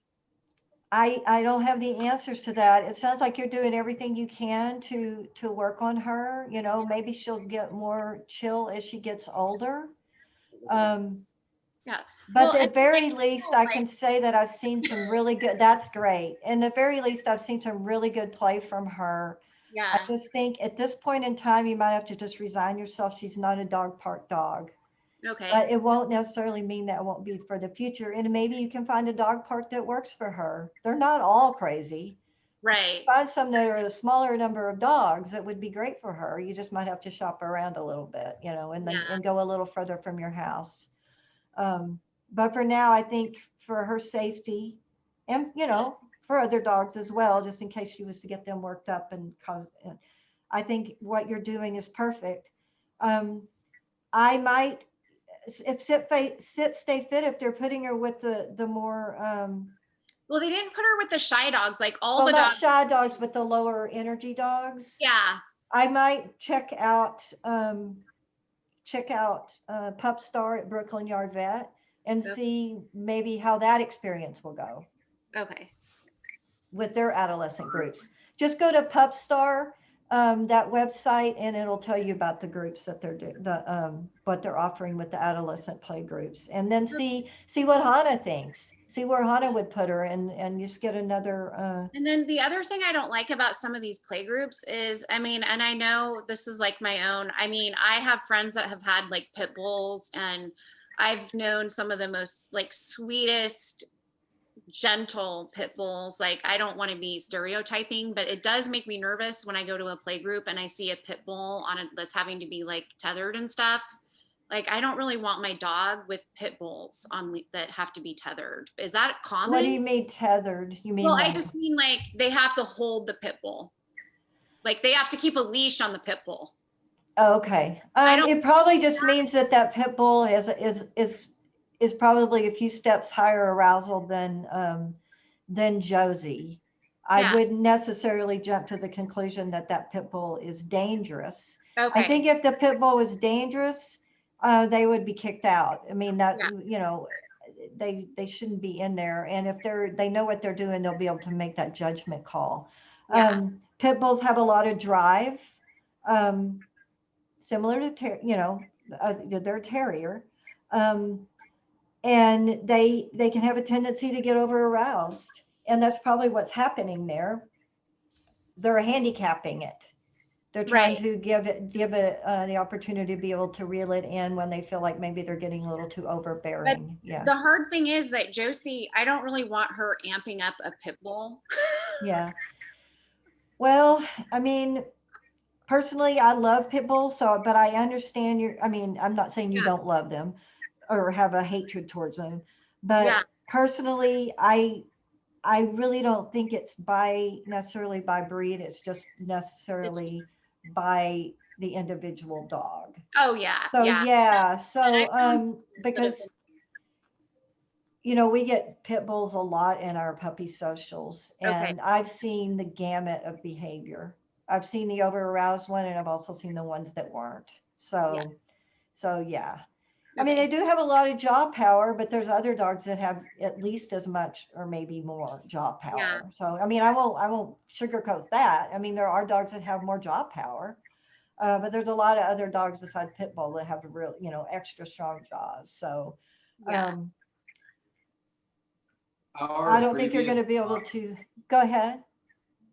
I don't have the answers to that. It sounds like you're doing everything you can to work on her. You know, maybe she'll get more chill as she gets older. Um, Yeah. but Well, at and the very like, least, oh, I like, can say that I've seen some really good. That's great. And the very least, I've seen some really good play from her. I yeah. just think at this point in time, you might have to just resign yourself. She's not a dog park dog. Okay. But it won't necessarily mean that it won't be for the future. And maybe you can find a dog park that works for her. They're not all crazy. Right. Find some that are a smaller number of dogs that would be great for her. You just might have to shop around a little bit, you know, and then Yeah. and go a little further from your house. But for now, I think for her safety and, you know, for other dogs as well, just in case she was to get them worked up and cause, I think what you're doing is perfect. Um, I might it's stay fit if they're putting her with the more Well, they didn't put her with the shy dogs, like all well, the not dogs. shy dogs, but the lower energy dogs. Yeah. I might check out Pup Star at Brooklyn Yard Vet and Yep. see maybe how that experience will go Okay. with their adolescent groups. Just go to Pup Star, that website, and it'll tell you about the groups that they're what they're offering with the adolescent play groups, and then see what Hannah thinks. See where Hannah would put her, and just get another. And then the other thing I don't like about some of these play groups is, I mean, and I know this is like my own, I mean, I have friends that have had like pit bulls, and I've known some of the most like sweetest, gentle pit bulls. Like, I don't want to be stereotyping, but it does make me nervous when I go to a play group and I see a pit bull on it that's having to be like tethered and stuff. Like, I don't really want my dog with pit bulls that have to be tethered. Is that What do common? you mean tethered? You Well, mean I like? just mean like they have to hold the pit bull. Like, they have to keep a leash on the pit bull. Okay. I don't. It probably just means that pit bull is probably a few steps higher arousal than Josie. I Yeah. wouldn't necessarily jump to the conclusion that pit bull is dangerous. I Okay. think if the pit bull was dangerous, they would be kicked out. I mean, that, Yeah. you know, they shouldn't be in there. And if they know what they're doing, they'll be able to make that judgment call. Yeah. Pit bulls have a lot of drive. Um, Similar to they're a terrier, um, and they can have a tendency to get over aroused, and that's probably what's happening there. They're handicapping it. They're trying Right. to give it the opportunity to be able to reel it in when they feel like maybe they're getting a little too But overbearing. Yeah, the hard thing is that Josie, I don't really want her amping up a pit bull. yeah. Well, I mean, personally, I love pit bulls, so but I understand I mean, I'm not saying you Yeah. don't love them or have a hatred towards them, Yeah. but personally, I really don't think it's necessarily by breed. It's just It's, necessarily by the individual dog. oh yeah. So Yeah. yeah, And so I've known that have because been. we get pit bulls a lot in our puppy socials, Okay. and I've seen the gamut of behavior. I've seen the over aroused one, and I've also seen the ones that weren't. Yeah. So yeah. I mean, they Okay. do have a lot of jaw power, but there's other dogs that have at least as much or maybe more jaw Yeah. power. So I mean, I won't sugarcoat that. I mean, there are dogs that have more jaw power, but there's a lot of other dogs besides pit bull that have real, extra strong jaws. So Yeah. um, I don't think you're going to be able to. Go ahead.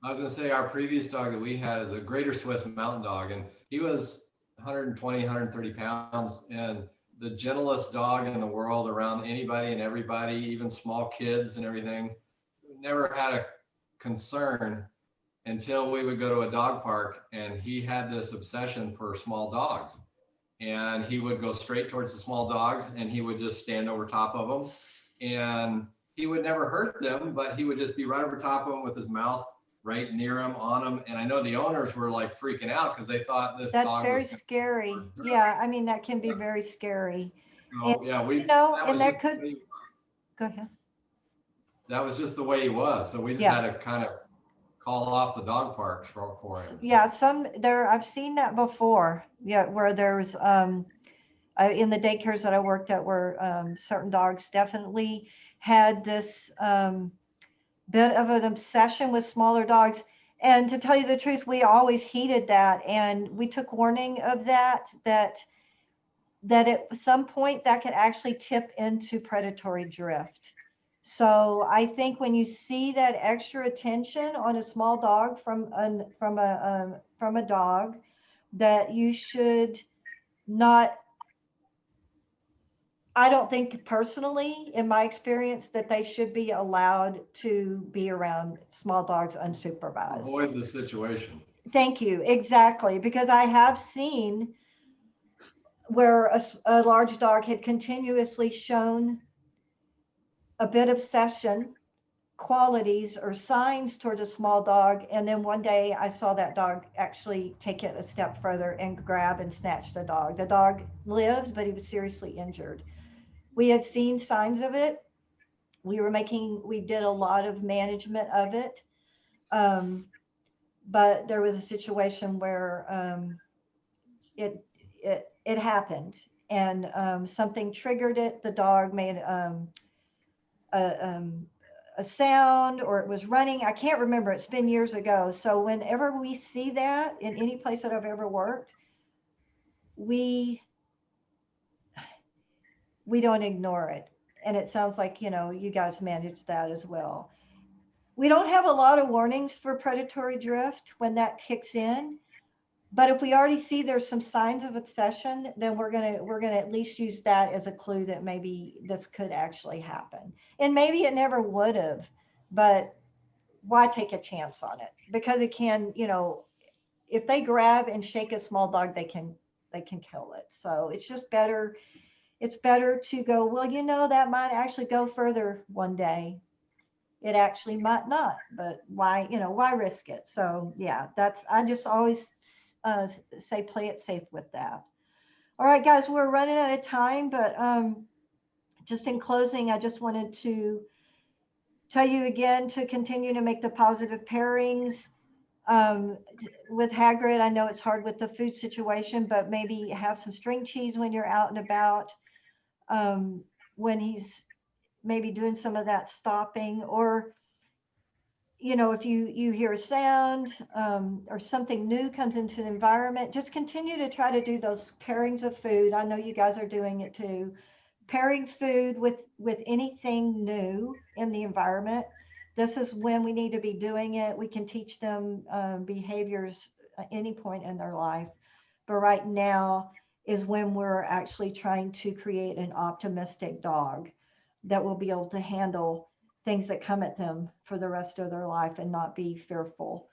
I was gonna say our previous dog that we had is a Greater Swiss Mountain Dog, and he was 120, 130 pounds, and the gentlest dog in the world around anybody and everybody, even small kids and everything. Never had a concern until we would go to a dog park, and he had this obsession for small dogs, and he would go straight towards the small dogs, and he would just stand over top of them, and he would never hurt them, but he would just be right over top of them with his mouth right near him, on him. And I know the owners were like freaking out because they thought this That's dog very was scary. Yeah, I mean, that can be very scary. And, yeah, you know, that and was that just could, the way- go ahead. that was just the way he was. So we just Yeah. had to kind of call off the dog parks for him. Yeah, I've seen that before. Yeah, where there was, in the daycares that I worked at where certain dogs definitely had this bit of an obsession with smaller dogs. And to tell you the truth, we always heeded that, and we took warning of that at some point that could actually tip into predatory drift. So I think when you see that extra attention on a small dog from a dog, that you should not. I don't think personally, in my experience, that they should be allowed to be around small dogs unsupervised. Avoid the situation. Thank you. Exactly. Because I have seen where a large dog had continuously shown a bit of obsession qualities or signs towards a small dog. And then one day I saw that dog actually take it a step further and grab and snatch the dog. The dog lived, but he was seriously injured. We had seen signs of it. We did a lot of management of it. But there was a situation where it happened, and something triggered it. The dog made a sound, or it was running. I can't remember. It's been years ago. So whenever we see that in any place that I've ever worked, we don't ignore it. And it sounds like, you guys manage that as well. We don't have a lot of warnings for predatory drift when that kicks in. But if we already see there's some signs of obsession, then we're gonna at least use that as a clue that maybe this could actually happen. And maybe it never would have, but why take a chance on it? Because it can, if they grab and shake a small dog, they can kill it. So it's just better. It's better to go, well, that might actually go further one day. It actually might not, but why risk it? So yeah, I just always say play it safe with that. All right, guys, we're running out of time, but just in closing, I just wanted to tell you again to continue to make the positive pairings with Hagrid. I know it's hard with the food situation, but maybe have some string cheese when you're out and about, when he's maybe doing some of that stopping, or if you hear a sound or something new comes into the environment, just continue to try to do those pairings of food. I know you guys are doing it too. Pairing food with anything new in the environment. This is when we need to be doing it. We can teach them behaviors at any point in their life. But right now is when we're actually trying to create an optimistic dog that will be able to handle things that come at them for the rest of their life and not be fearful.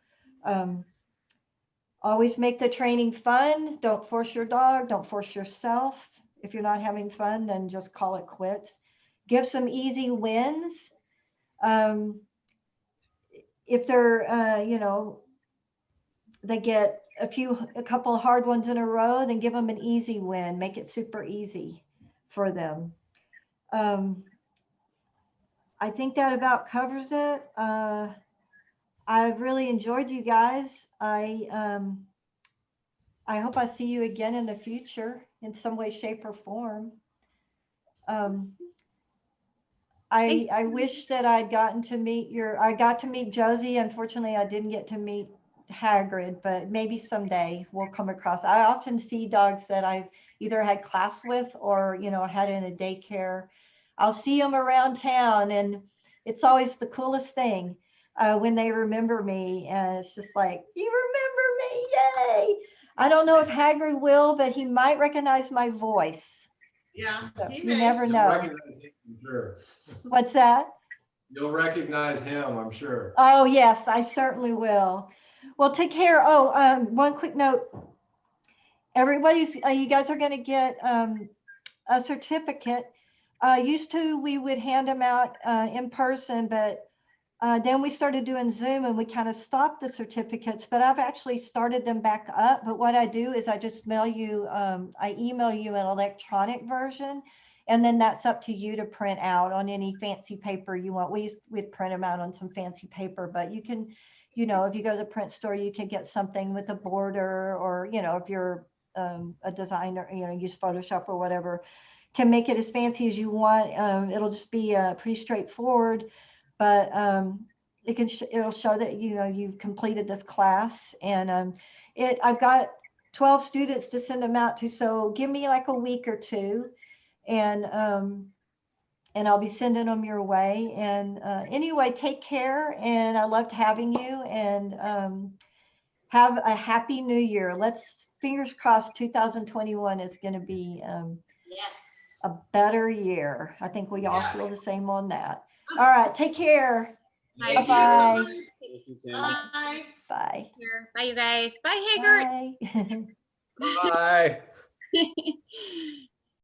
Always make the training fun. Don't force your dog. Don't force yourself. If you're not having fun, then just call it quits. Give some easy wins. If they're, they get a couple of hard ones in a row, then give them an easy win. Make it super easy for them. I think that about covers it. I've really enjoyed you guys. I hope I see you again in the future in some way, shape, or form. I wish that I'd gotten to meet I got to meet Josie. Unfortunately, I didn't get to meet Hagrid, but maybe someday we'll come across. I often see dogs that I've either had class with or, had in a daycare. I'll see them around town, and it's always the coolest thing when they remember me. And it's just like, you remember me, yay. I don't know if Hagrid will, but he might recognize my voice. Yeah, So he you may. never You'll know. recognize him, I'm sure. What's that? You'll recognize him, I'm sure. Oh, yes, I certainly will. Well, take care. Oh, one quick note. Everybody's, you guys are going to get a certificate. Used to, we would hand them out in person, but then we started doing Zoom and we kind of stopped the certificates, but I've actually started them back up. But what I do is I just mail you, I email you an electronic version, and then that's up to you to print out on any fancy paper you want. We'd print them out on some fancy paper, but you can, you know, if you go to the print store, you can get something with a border, or, you know, if you're a designer, you know, use Photoshop or whatever, can make it as fancy as you want. It'll just be pretty straightforward, but it can it'll show that, you know, you've completed this class. And I've got 12 students to send them out to, so give me like a week or two, and I'll be sending them your way. And anyway, take care, and I loved having you, and have a happy new year. Let's fingers crossed 2021 is going to be Yes. a better year. I think we all Yes. feel the same on that. All right, take care. Thank Bye-bye. you so much. Thank you, Tim. Bye. Bye. Bye, you guys. Bye, Hagrid. Bye. Bye.